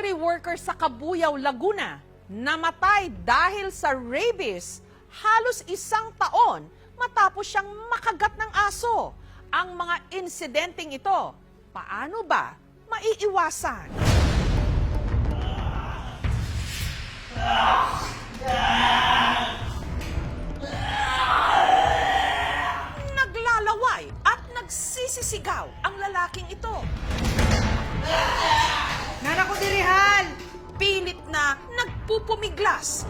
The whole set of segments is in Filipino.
factory worker sa Cabuyao, Laguna, namatay dahil sa rabies halos 1 taon matapos siyang makagat ng aso. Ang mga insidenteng ito, paano ba maiiwasan? Naglalaway at nagsisisigaw ang lalaking ito. Nana ko dirihan! Pilit na nagpupumiglas.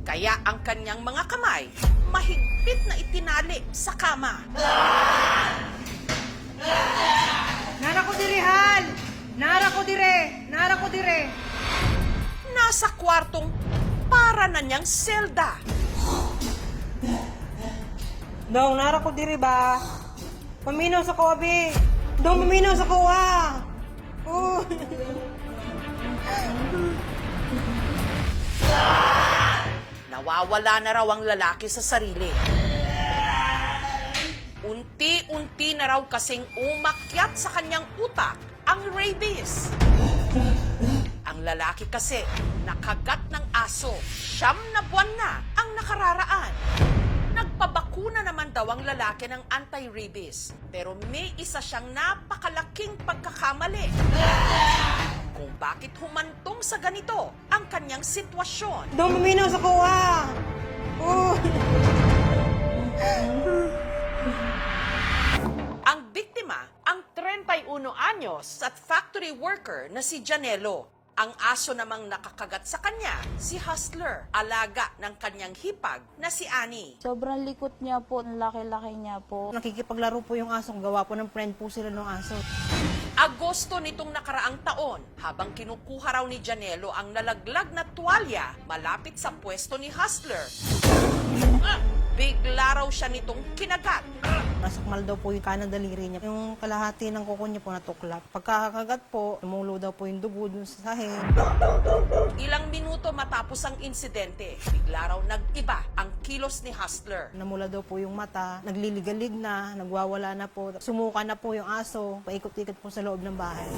Kaya ang kanyang mga kamay mahigpit na itinali sa kama. Nana ko dirihan! Nara ko dire! Nara ko dire! Nasa kwartong para na niyang selda. Dong, nara ko diri ba? Maminaw sa kawabi! Dong, maminaw sa kawa! Oh. Nawawala na raw ang lalaki sa sarili. Unti-unti na raw kasing umakyat sa kanyang utak ang rabies. Ang lalaki kasi nakagat ng aso. 9 na buwan na ang nakararaan. Nagpabakuna naman daw ang lalaki ng anti-rabies. Pero may isa siyang napakalaking pagkakamali. Kung bakit humantong sa ganito ang kanyang sitwasyon. Dong, maminaw sa kawa! Oh. Ang biktima, ang 31 anyos at factory worker na si Janelo. Ang aso namang nakakagat sa kanya, si Hustler, alaga ng kanyang hipag na si Annie. Sobrang likot niya po, ang laki-laki niya po. Nakikipaglaro po yung aso. Gawa po ng friend po sila ng aso. Agosto nitong nakaraang taon, habang kinukuha raw ni Janelo ang nalaglag na tuwalya malapit sa pwesto ni Hustler. Bigla raw siya nitong kinagat. Nasakmal daw po yung kanang daliri niya. Yung kalahati ng kuko niya po natuklap. Pagkakagat po, tumulo daw po yung dugo dun sa sahig. Ilang minuto matapos ang insidente, bigla raw nag-iba ang kilos ni Hustler. Namula daw po yung mata, nagliligalig na, nagwawala na po. Sumuka na po yung aso, paikot-ikot po sa loob ng bahay.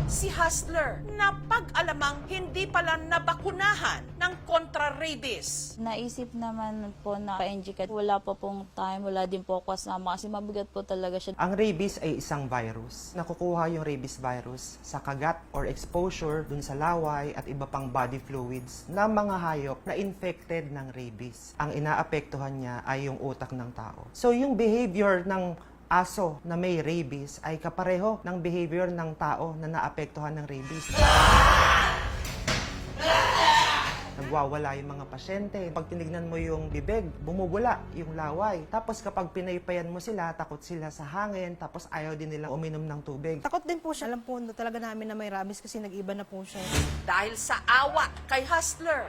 Si Hustler na pag-alamang hindi pala nabakunahan ng kontra-rabies. Naisip naman po na pa-NG wala pa pong time, wala din po ako kasama kasi mabigat po talaga siya. Ang rabies ay isang virus. Nakukuha yung rabies virus sa kagat or exposure dun sa laway at iba pang body fluids ng mga hayop na infected ng rabies. Ang inaapektuhan niya ay yung utak ng tao. So yung behavior ng aso na may rabies ay kapareho ng behavior ng tao na naapektuhan ng rabies. Nagwawala yung mga pasyente. Pag tinignan mo yung bibig, bumubula yung laway. Tapos kapag pinaypayan mo sila, takot sila sa hangin, tapos ayaw din nilang uminom ng tubig. Takot din po siya. Alam po talaga namin na may rabies kasi nag-iba na po siya. Dahil sa awa kay Hustler,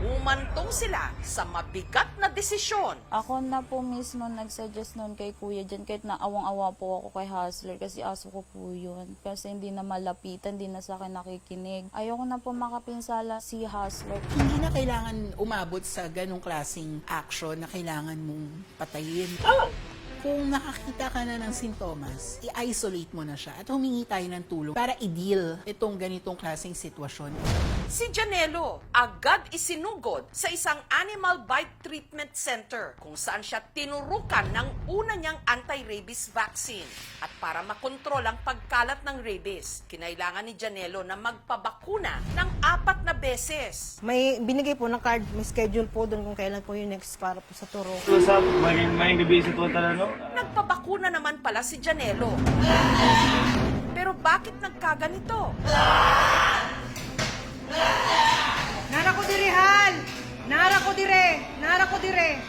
umantong sila sa mabigat na desisyon. Ako na po mismo nagsuggest noon kay Kuya dyan kahit na awang-awa po ako kay Hustler kasi aso ko po yun. Kasi hindi na malapitan, hindi na sa akin nakikinig. Ayoko na po makapinsala si Hustler. Hindi na kailangan umabot sa ganong klaseng action na kailangan mong patayin. Kung nakakita ka na ng sintomas, i-isolate mo na siya at humingi tayo ng tulong para i-deal itong ganitong klaseng sitwasyon. Si Janelo agad isinugod sa isang animal bite treatment center kung saan siya tinurukan ng una niyang anti-rabies vaccine. At para makontrol ang pagkalat ng rabies, kinailangan ni Janelo na magpabakuna ng 4 na beses. May binigay po ng card, may schedule po doon kung kailan po yung next para po sa turo. What's up? May bibisit ko talaga. Nagpabakuna naman pala si Janelo. Pero bakit nagkaganito? Nara ko dirihan! Nara ko dire! Nara ko dire!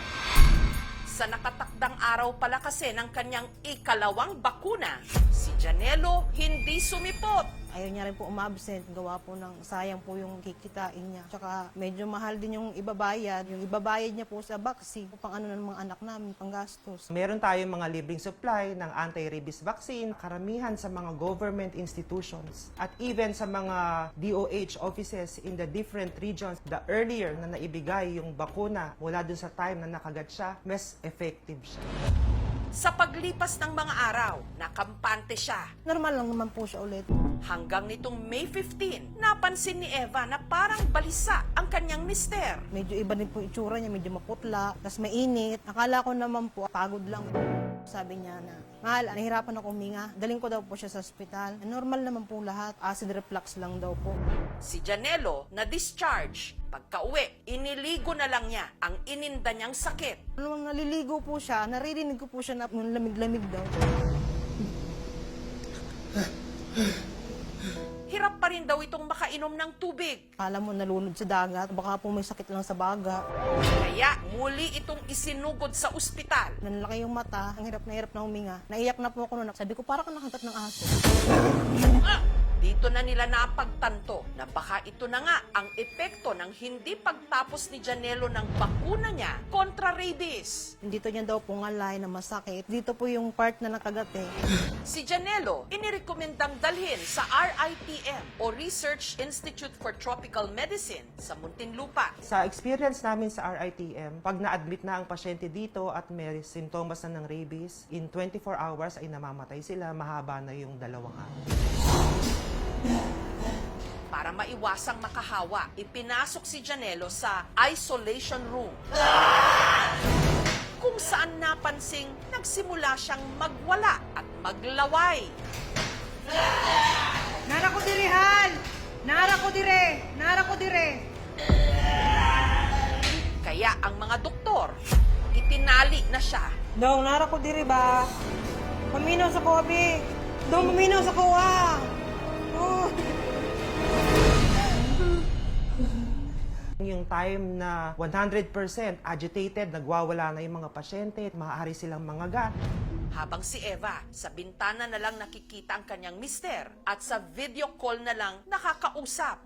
Sa nakatakdang araw pala kasi ng kanyang ikalawang bakuna, si Janelo hindi sumipot. Ayaw niya rin po umabsent. Gawa po ng sayang po yung kikitain niya. Tsaka medyo mahal din yung ibabayad. Yung ibabayad niya po sa vaccine. Pang ano ng mga anak namin, pang gastos. Meron tayong mga libreng supply ng anti-rabies vaccine, karamihan sa mga government institutions at even sa mga DOH offices in the different regions. The earlier na naibigay yung bakuna mula dun sa time na nakagat siya, mas effective siya. Sa paglipas ng mga araw, nakampante siya. Normal lang naman po siya ulit. Hanggang nitong May 15, napansin ni Eva na parang balisa ang kanyang mister. Medyo iba din po yung itsura niya, medyo maputla, tapos mainit. Akala ko naman po, pagod lang. Sabi niya na, mahal, nahihirapan ako huminga. Daling ko daw po siya sa ospital. Normal naman po lahat. Acid reflux lang daw po. Si Janelo na-discharge. Pagka-uwi, iniligo na lang niya ang ininda niyang sakit. Nung naliligo po siya, naririnig ko po siya na yung lamig-lamig daw. Hirap pa rin daw itong makainom ng tubig. Akala mo nalunod sa dagat, baka po may sakit lang sa baga. Kaya muli itong isinugod sa ospital. Nanlaki yung mata, ang hirap na huminga. Naiyak na po ako noon. Sabi ko, parang nakagat ng aso. Dito na nila napagtanto na baka ito na nga ang epekto ng hindi pagtapos ni Janelo ng bakuna niya kontra rabies. Dito niya daw po ngalay na masakit. Dito po yung part na nakagat eh. Si Janelo, inirekomendang dalhin sa RITM o Research Institute for Tropical Medicine sa Muntinlupa. Sa experience namin sa RITM, pag na-admit na ang pasyente dito at may sintomas na ng rabies, in 24 hours ay namamatay sila, mahaba na yung 2 araw. Para maiwasang makahawa, ipinasok si Janelo sa isolation room. Kung saan napansing nagsimula siyang magwala at maglaway. Nara ko dire, Hal! Nara ko dire! Nara ko dire! Kaya ang mga doktor, itinali na siya. Dong, nara ko dire ba? Paminaw sa ko, abi! Dong, paminaw sa ko, ah! Oh. Yung time na 100% agitated, nagwawala na yung mga pasyente, maaari silang mangagat. Habang si Eva, sa bintana na lang nakikita ang kanyang mister at sa video call na lang nakakausap.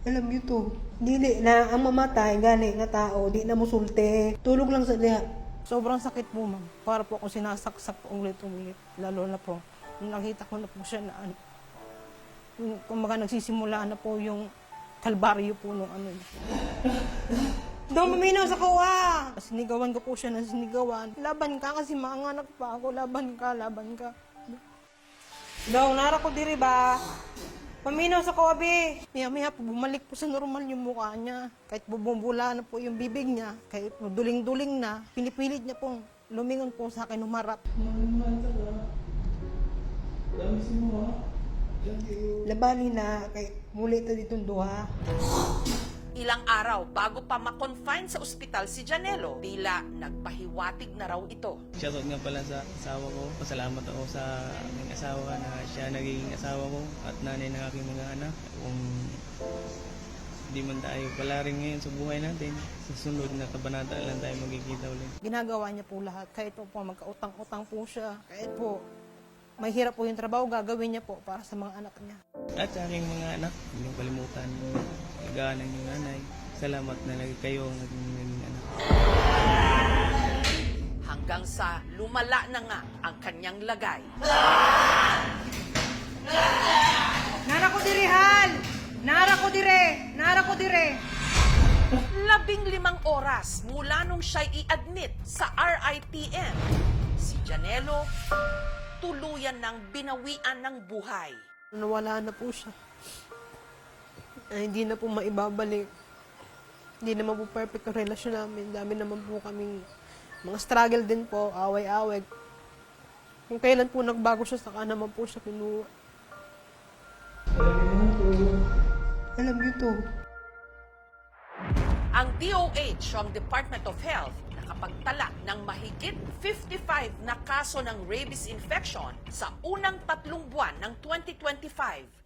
Alam niyo to, dili na ang mamatay, gani nga tao, di na musulte. Tulog lang sa diha. Sobrang sakit po, ma'am. Para po ako sinasaksak po ulit-ulit. Lalo na po, nung nakita ko na po siya na ano. Kumbaga nagsisimula na po yung kalbaryo po nung ano. Dong, maminaw sa kuwa! Sinigawan ko po siya ng sinigawan. Laban ka kasi maanganak pa ako. Laban ka, laban ka. Dong, nara ko diri ba? Paminaw sa kuwa, be! Maya-maya po, bumalik po sa normal yung mukha niya. Kahit bumubula na po yung bibig niya, kahit duling-duling na, pinipilit niya pong lumingon po sa akin, humarap. Labani na, kay muli ito ditong duha. Ilang araw bago pa ma-confine sa ospital si Janelo, tila nagpahiwatig na raw ito. Shoutout nga pala sa asawa ko. Pasalamat ako sa aking asawa na siya naging asawa ko at nanay ng aking mga anak. Kung di man tayo pala rin ngayon sa buhay natin, sa sunod na kabanata lang tayo magkikita ulit. Ginagawa niya po lahat. Kahit po magkautang-utang po siya. Kahit po may hirap po yung trabaho, gagawin niya po para sa mga anak niya. At sa aking mga anak, hindi niyong kalimutan yung gana ng nanay. Salamat na lagi kayo ang naging anak. Hanggang sa lumala na nga ang kanyang lagay. Nara ko dire, Hal! Nara ko dire! Nara ko dire! 15 oras mula nung siya'y i-admit sa RITM, si Janelo tuluyan ng binawian ng buhay. Nawala na po siya. Ay, hindi na po maibabalik. Hindi naman po perfect ang relasyon namin. Dami naman po kaming mga struggle din po, away-away. Kung kailan po nagbago siya, saka naman po siya kinuha. Alam niyo to. Ang DOH o ang Department of Health nakapagtala ng mahigit 55 na kaso ng rabies infection sa unang 3 buwan ng 2025.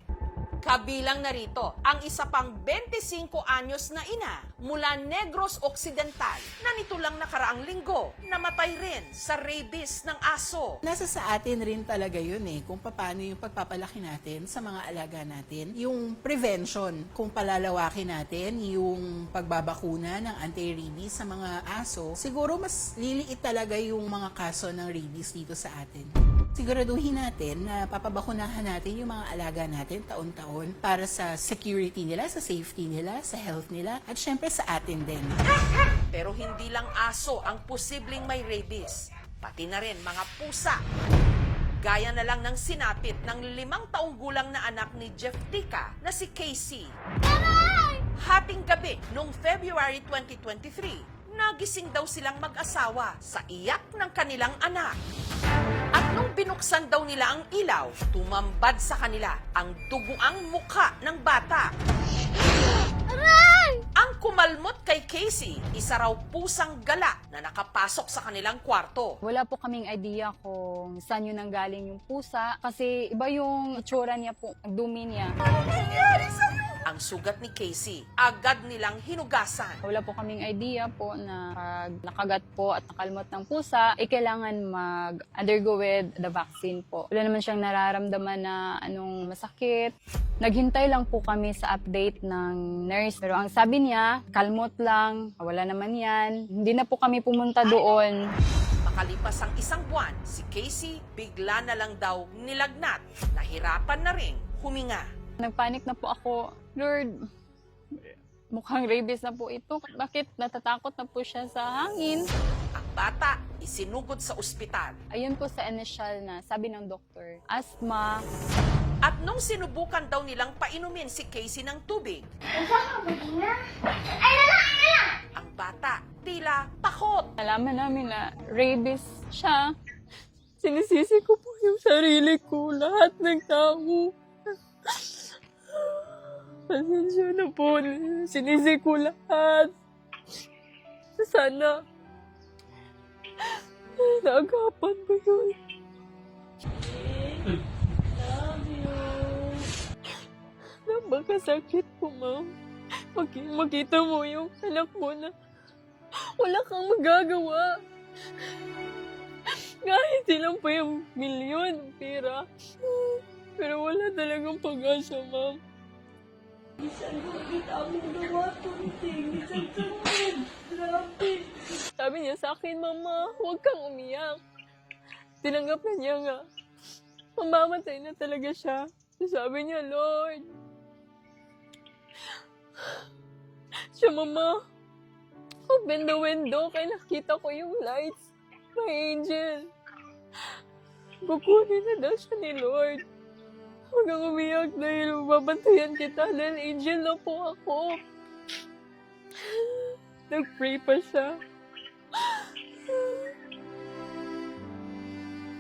Kabilang narito ang isa pang 25 anyos na ina mula Negros Occidental na nito lang nakaraang linggo namatay rin sa rabies ng aso. Nasa sa atin rin talaga yun kung paano yung pagpapalaki natin sa mga alaga natin. Yung prevention, kung palalawakin natin yung pagbabakuna ng anti-rabies sa mga aso, siguro mas liliit talaga yung mga kaso ng rabies dito sa atin. Siguraduhin natin na papabakunahan natin yung mga alaga natin taon-taon para sa security nila, sa safety nila, sa health nila, at syempre sa atin din. Pero hindi lang aso ang posibleng may rabies, pati na rin mga pusa. Gaya na lang ng sinapit ng 5 taong gulang na anak ni Jeff Tika na si Casey. Hating gabi noong February 2023, nagising daw silang mag-asawa sa iyak ng kanilang anak. At nung binuksan daw nila ang ilaw, tumambad sa kanila ang duguang mukha ng bata. Ang kumalmot kay Casey, isa raw pusang gala na nakapasok sa kanilang kwarto. Wala po kaming idea kung saan yun nanggaling yung pusa kasi iba yung itsura niya po, ang dumi niya. Ang sugat ni Casey, agad nilang hinugasan. Wala po kaming idea po na pag nakagat po at nakalmot ng pusa, kailangan mag-undergo with the vaccine po. Wala naman siyang nararamdaman na anong masakit. Naghintay lang po kami sa update ng nurse. Pero ang sabi niya, kalmot lang, wala naman yan. Hindi na po kami pumunta doon. Makalipas ang 1 buwan, si Casey bigla na lang daw nilagnat. Nahirapan na rin huminga. Nagpanik na po ako. Lord, mukhang rabies na po ito. Bakit natatakot na po siya sa hangin? Ang bata isinugod sa ospital. Ayun po sa initial na sabi ng doktor, asthma. At nung sinubukan daw nilang painumin si Casey ng tubig, ang bata tila takot. Nalaman namin na rabies siya. Sinisisi ko po yung sarili ko, lahat ng tao. Pasensya na po, sinisi ko lahat. Sana, naagapan mo yun. Napakasakit po, ma'am. Makita mo yung anak mo na wala kang magagawa. Kahit ilang pa yung milyon pera. Pero wala talagang pag-asa, ma'am. Sabi niya sa akin, Mama, huwag kang umiyak. Tinanggap na niya nga. Mamamatay na talaga siya. Sabi niya, Lord. Siya, Mama, open the window kaya nakita ko yung lights. My angel. Kukunin na daw siya ni Lord. Huwag kang umiyak dahil babantayan kita dahil angel na po ako. Nag-pray pa siya.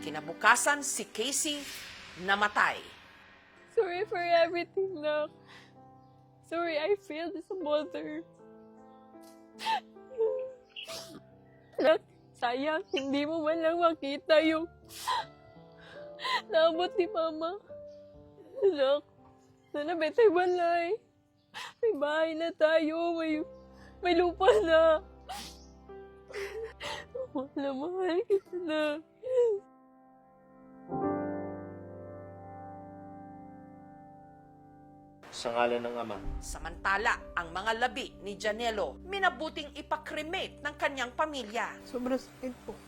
Kinabukasan si Casey namatay. Sorry for everything, Nak. Sorry I failed as a mother. Nak, sayang, hindi mo man lang makita yung naabot ni Mama. Nak, sana betay balay. May bahay na tayo, may lupa na. Mahal kita na. Sa ngalan ng Ama. Samantala, ang mga labi ni Janelo minabuting ipakremate ng kanyang pamilya. Sobrang sakit po.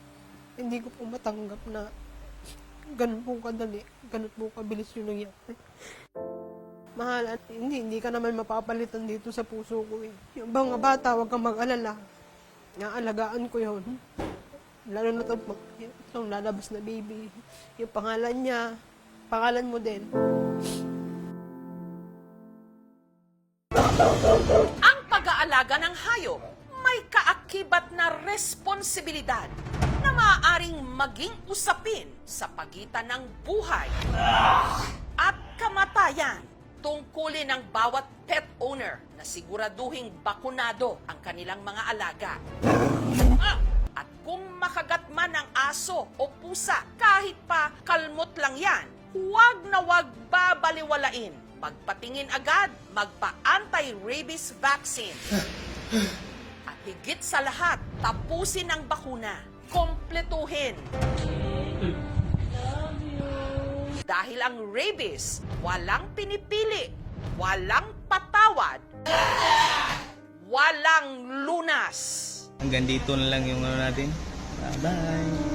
Hindi ko po matanggap na ganun po kadali, ganun po kabilis yung nangyari. Mahal, at hindi ka naman mapapalitan dito sa puso ko eh. Yung mga bata, huwag kang mag-alala. Naalagaan ko yun. Lalo na itong lalabas na baby. Yung pangalan niya, pangalan mo din. Ang pag-aalaga ng hayop may kaakibat na responsibilidad na maaaring maging usapin sa pagitan ng buhay at kamatayan. Tungkulin ng bawat pet owner na siguraduhing bakunado ang kanilang mga alaga. At kung makagat man ang aso o pusa, kahit pa kalmot lang yan, huwag na huwag babaliwalain. Magpatingin agad, magpa-anti-rabies vaccine. At higit sa lahat, tapusin ang bakuna. Kompletuhin. Dahil ang rabies, walang pinipili, walang patawad, walang lunas. Hanggang dito na lang yung ano natin. Bye-bye!